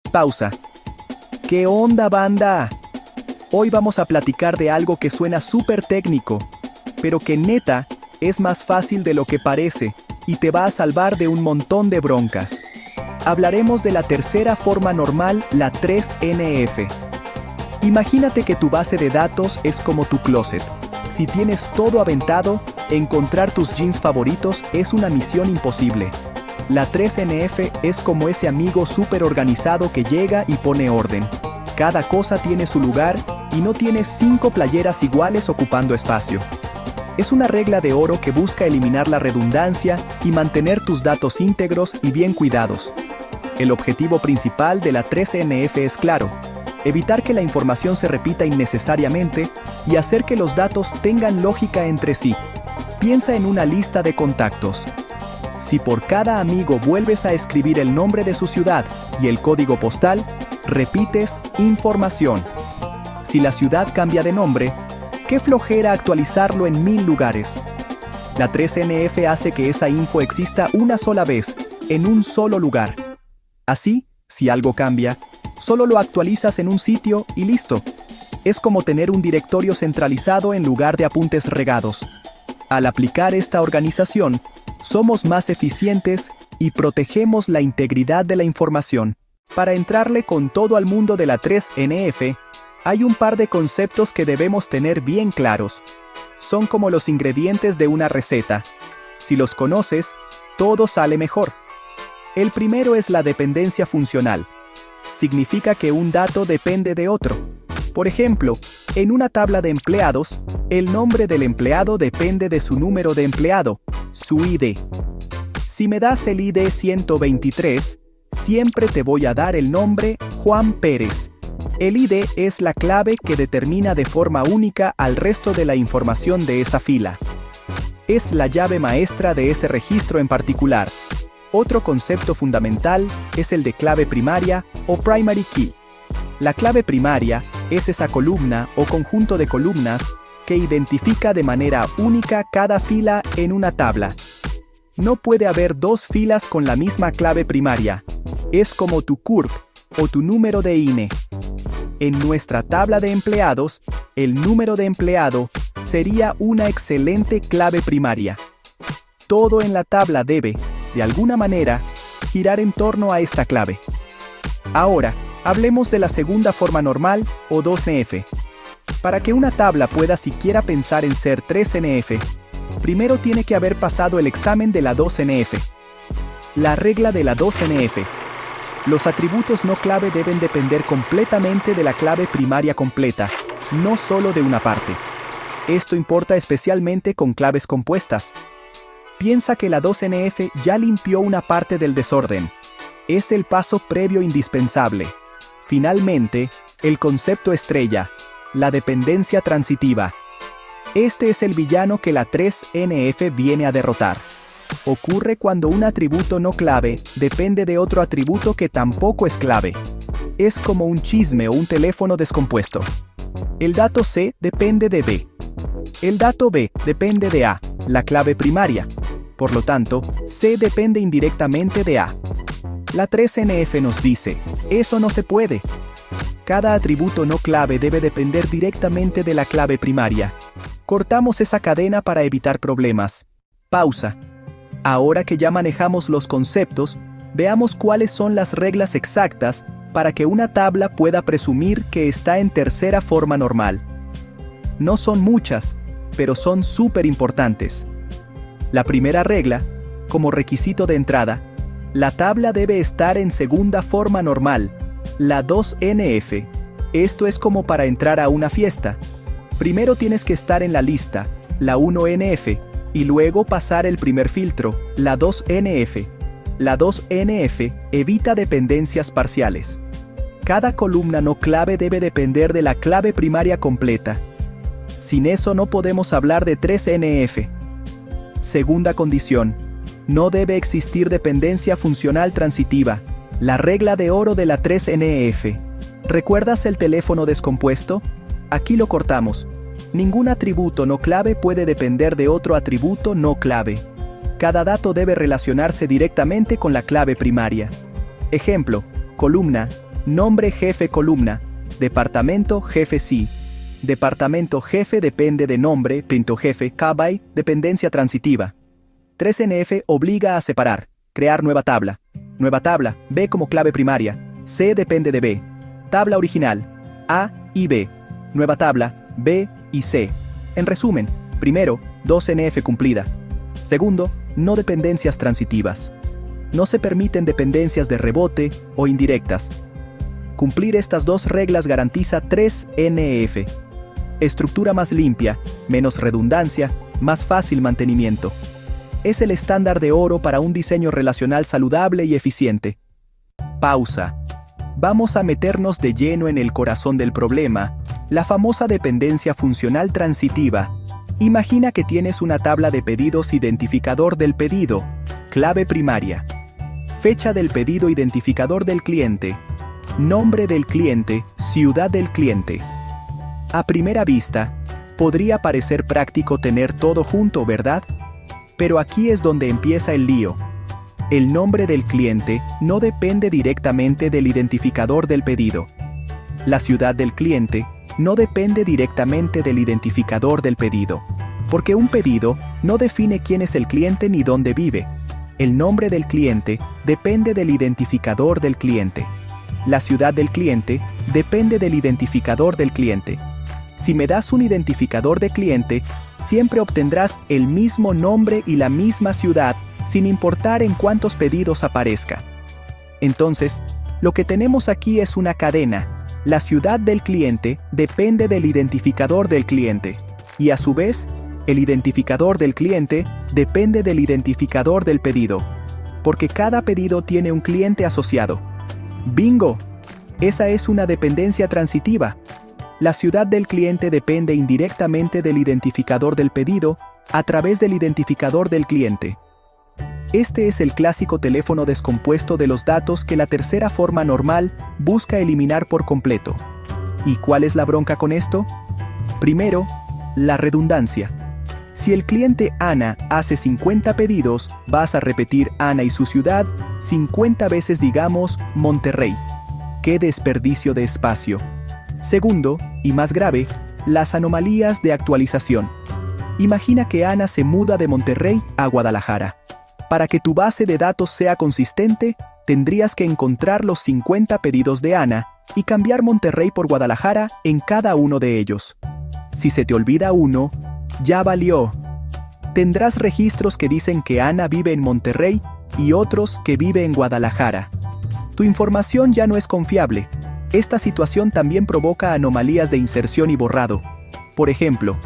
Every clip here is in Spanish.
Pausa. ¿Qué onda, banda? Hoy vamos a platicar de algo que suena súper técnico, pero que neta es más fácil de lo que parece y te va a salvar de un montón de broncas. Hablaremos de la tercera forma normal, la 3NF. Imagínate que tu base de datos es como tu closet. Si tienes todo aventado, encontrar tus jeans favoritos es una misión imposible. La 3NF es como ese amigo súper organizado que llega y pone orden. Cada cosa tiene su lugar y no tienes 5 playeras iguales ocupando espacio. Es una regla de oro que busca eliminar la redundancia y mantener tus datos íntegros y bien cuidados. El objetivo principal de la 3NF es claro: evitar que la información se repita innecesariamente y hacer que los datos tengan lógica entre sí. Piensa en una lista de contactos. Si por cada amigo vuelves a escribir el nombre de su ciudad y el código postal, repites información. Si la ciudad cambia de nombre, qué flojera actualizarlo en 1000 lugares. La 3NF hace que esa info exista una sola vez, en un solo lugar. Así, si algo cambia, solo lo actualizas en un sitio y listo. Es como tener un directorio centralizado en lugar de apuntes regados. Al aplicar esta organización, somos más eficientes y protegemos la integridad de la información. Para entrarle con todo al mundo de la 3NF, hay un par de conceptos que debemos tener bien claros. Son como los ingredientes de una receta. Si los conoces, todo sale mejor. El primero es la dependencia funcional. Significa que un dato depende de otro. Por ejemplo, en una tabla de empleados, el nombre del empleado depende de su número de empleado, su ID. Si me das el ID 123, siempre te voy a dar el nombre Juan Pérez. El ID es la clave que determina de forma única al resto de la información de esa fila. Es la llave maestra de ese registro en particular. Otro concepto fundamental es el de clave primaria o primary key. La clave primaria es esa columna o conjunto de columnas que identifica de manera única cada fila en una tabla. No puede haber dos filas con la misma clave primaria. Es como tu CURP o tu número de INE. En nuestra tabla de empleados, el número de empleado sería una excelente clave primaria. Todo en la tabla debe, de alguna manera, girar en torno a esta clave. Ahora, hablemos de la segunda forma normal, o 2NF. Para que una tabla pueda siquiera pensar en ser 3NF, primero tiene que haber pasado el examen de la 2NF. La regla de la 2NF. Los atributos no clave deben depender completamente de la clave primaria completa, no solo de una parte. Esto importa especialmente con claves compuestas. Piensa que la 2NF ya limpió una parte del desorden. Es el paso previo indispensable. Finalmente, el concepto estrella, la dependencia transitiva. Este es el villano que la 3NF viene a derrotar. Ocurre cuando un atributo no clave depende de otro atributo que tampoco es clave. Es como un chisme o un teléfono descompuesto. El dato C depende de B. El dato B depende de A, la clave primaria. Por lo tanto, C depende indirectamente de A. La 3NF nos dice, eso no se puede. Cada atributo no clave debe depender directamente de la clave primaria. Cortamos esa cadena para evitar problemas. Pausa. Ahora que ya manejamos los conceptos, veamos cuáles son las reglas exactas para que una tabla pueda presumir que está en tercera forma normal. No son muchas, pero son súper importantes. La primera regla, como requisito de entrada, la tabla debe estar en segunda forma normal, la 2NF. Esto es como para entrar a una fiesta. Primero tienes que estar en la lista, la 1NF, y luego pasar el primer filtro, la 2NF. La 2NF evita dependencias parciales. Cada columna no clave debe depender de la clave primaria completa. Sin eso no podemos hablar de 3NF. Segunda condición. No debe existir dependencia funcional transitiva, la regla de oro de la 3NF. ¿Recuerdas el teléfono descompuesto? Aquí lo cortamos. Ningún atributo no clave puede depender de otro atributo no clave. Cada dato debe relacionarse directamente con la clave primaria. Ejemplo, columna, Nombre jefe columna. Departamento jefe sí. Departamento jefe depende de nombre, punto jefe, KBY, dependencia transitiva. 3NF obliga a separar. Crear nueva tabla. Nueva tabla, B como clave primaria. C depende de B. Tabla original, A y B. Nueva tabla, B y C. En resumen, primero, 2NF cumplida. Segundo, no dependencias transitivas. No se permiten dependencias de rebote o indirectas. Cumplir estas dos reglas garantiza 3NF. Estructura más limpia, menos redundancia, más fácil mantenimiento. Es el estándar de oro para un diseño relacional saludable y eficiente. Pausa. Vamos a meternos de lleno en el corazón del problema, la famosa dependencia funcional transitiva. Imagina que tienes una tabla de pedidos identificador del pedido, clave primaria. Fecha del pedido identificador del cliente. Nombre del cliente, ciudad del cliente. A primera vista, podría parecer práctico tener todo junto, ¿verdad? Pero aquí es donde empieza el lío. El nombre del cliente no depende directamente del identificador del pedido. La ciudad del cliente no depende directamente del identificador del pedido. Porque un pedido no define quién es el cliente ni dónde vive. El nombre del cliente depende del identificador del cliente. La ciudad del cliente depende del identificador del cliente. Si me das un identificador de cliente, siempre obtendrás el mismo nombre y la misma ciudad, sin importar en cuántos pedidos aparezca. Entonces, lo que tenemos aquí es una cadena. La ciudad del cliente depende del identificador del cliente. Y a su vez, el identificador del cliente depende del identificador del pedido. Porque cada pedido tiene un cliente asociado. ¡Bingo! Esa es una dependencia transitiva. La ciudad del cliente depende indirectamente del identificador del pedido a través del identificador del cliente. Este es el clásico teléfono descompuesto de los datos que la tercera forma normal busca eliminar por completo. ¿Y cuál es la bronca con esto? Primero, la redundancia. Si el cliente Ana hace 50 pedidos, vas a repetir Ana y su ciudad 50 veces, digamos, Monterrey. ¡Qué desperdicio de espacio! Segundo, y más grave, las anomalías de actualización. Imagina que Ana se muda de Monterrey a Guadalajara. Para que tu base de datos sea consistente, tendrías que encontrar los 50 pedidos de Ana y cambiar Monterrey por Guadalajara en cada uno de ellos. Si se te olvida uno, ya valió. Tendrás registros que dicen que Ana vive en Monterrey y otros que vive en Guadalajara. Tu información ya no es confiable. Esta situación también provoca anomalías de inserción y borrado. Por ejemplo,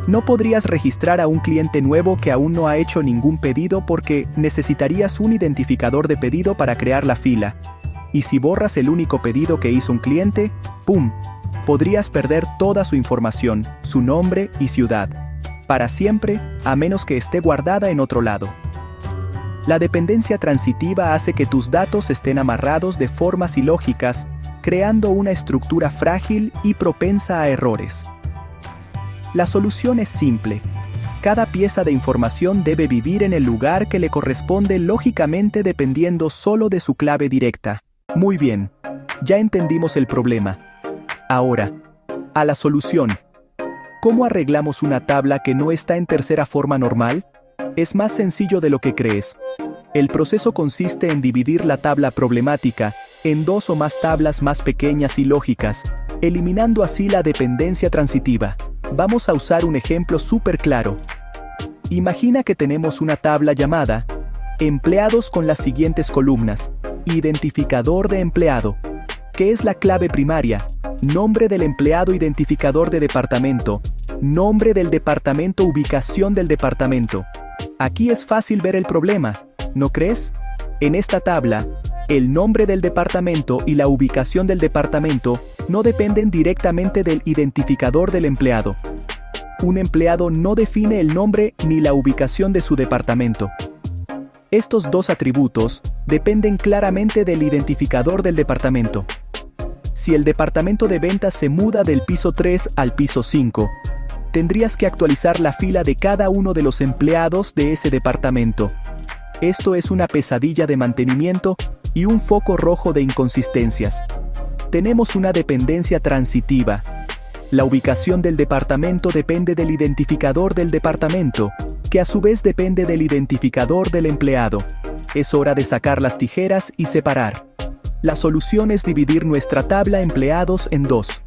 no podrías registrar a un cliente nuevo que aún no ha hecho ningún pedido porque necesitarías un identificador de pedido para crear la fila. Y si borras el único pedido que hizo un cliente, ¡pum!, podrías perder toda su información, su nombre y ciudad. Para siempre, a menos que esté guardada en otro lado. La dependencia transitiva hace que tus datos estén amarrados de formas ilógicas, creando una estructura frágil y propensa a errores. La solución es simple. Cada pieza de información debe vivir en el lugar que le corresponde lógicamente dependiendo solo de su clave directa. Muy bien, ya entendimos el problema. Ahora, a la solución. ¿Cómo arreglamos una tabla que no está en tercera forma normal? Es más sencillo de lo que crees. El proceso consiste en dividir la tabla problemática en dos o más tablas más pequeñas y lógicas, eliminando así la dependencia transitiva. Vamos a usar un ejemplo súper claro. Imagina que tenemos una tabla llamada empleados con las siguientes columnas. Identificador de empleado, que es la clave primaria, nombre del empleado, identificador de departamento, nombre del departamento, ubicación del departamento. Aquí es fácil ver el problema, ¿no crees? En esta tabla, el nombre del departamento y la ubicación del departamento no dependen directamente del identificador del empleado. Un empleado no define el nombre ni la ubicación de su departamento. Estos dos atributos dependen claramente del identificador del departamento. Si el departamento de ventas se muda del piso 3 al piso 5, tendrías que actualizar la fila de cada uno de los empleados de ese departamento. Esto es una pesadilla de mantenimiento y un foco rojo de inconsistencias. tenemos una dependencia transitiva. La ubicación del departamento depende del identificador del departamento, que a su vez depende del identificador del empleado. Es hora de sacar las tijeras y separar. La solución es dividir nuestra tabla empleados en dos.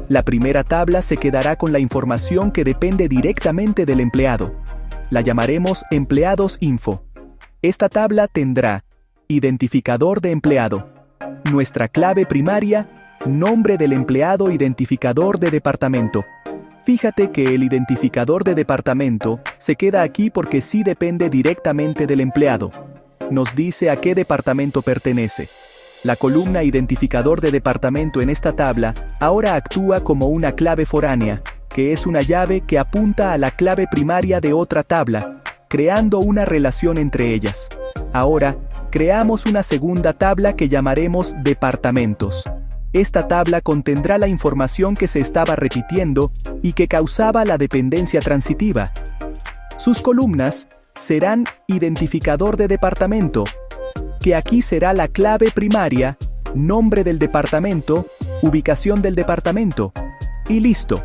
La primera tabla se quedará con la información que depende directamente del empleado. La llamaremos empleados info. Esta tabla tendrá identificador de empleado, nuestra clave primaria, nombre del empleado, identificador de departamento. Fíjate que el identificador de departamento se queda aquí porque sí depende directamente del empleado. Nos dice a qué departamento pertenece. La columna identificador de departamento en esta tabla ahora actúa como una clave foránea, que es una llave que apunta a la clave primaria de otra tabla, creando una relación entre ellas. Ahora, creamos una segunda tabla que llamaremos departamentos. Esta tabla contendrá la información que se estaba repitiendo y que causaba la dependencia transitiva. Sus columnas serán identificador de departamento, que aquí será la clave primaria, nombre del departamento, ubicación del departamento. Y listo.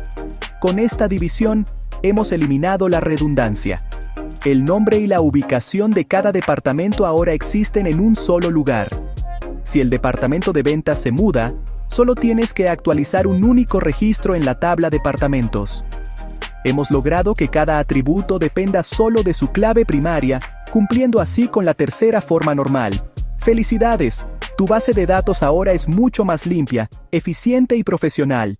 Con esta división, hemos eliminado la redundancia. El nombre y la ubicación de cada departamento ahora existen en un solo lugar. Si el departamento de ventas se muda, solo tienes que actualizar un único registro en la tabla departamentos. Hemos logrado que cada atributo dependa solo de su clave primaria, cumpliendo así con la tercera forma normal. ¡Felicidades! Tu base de datos ahora es mucho más limpia, eficiente y profesional.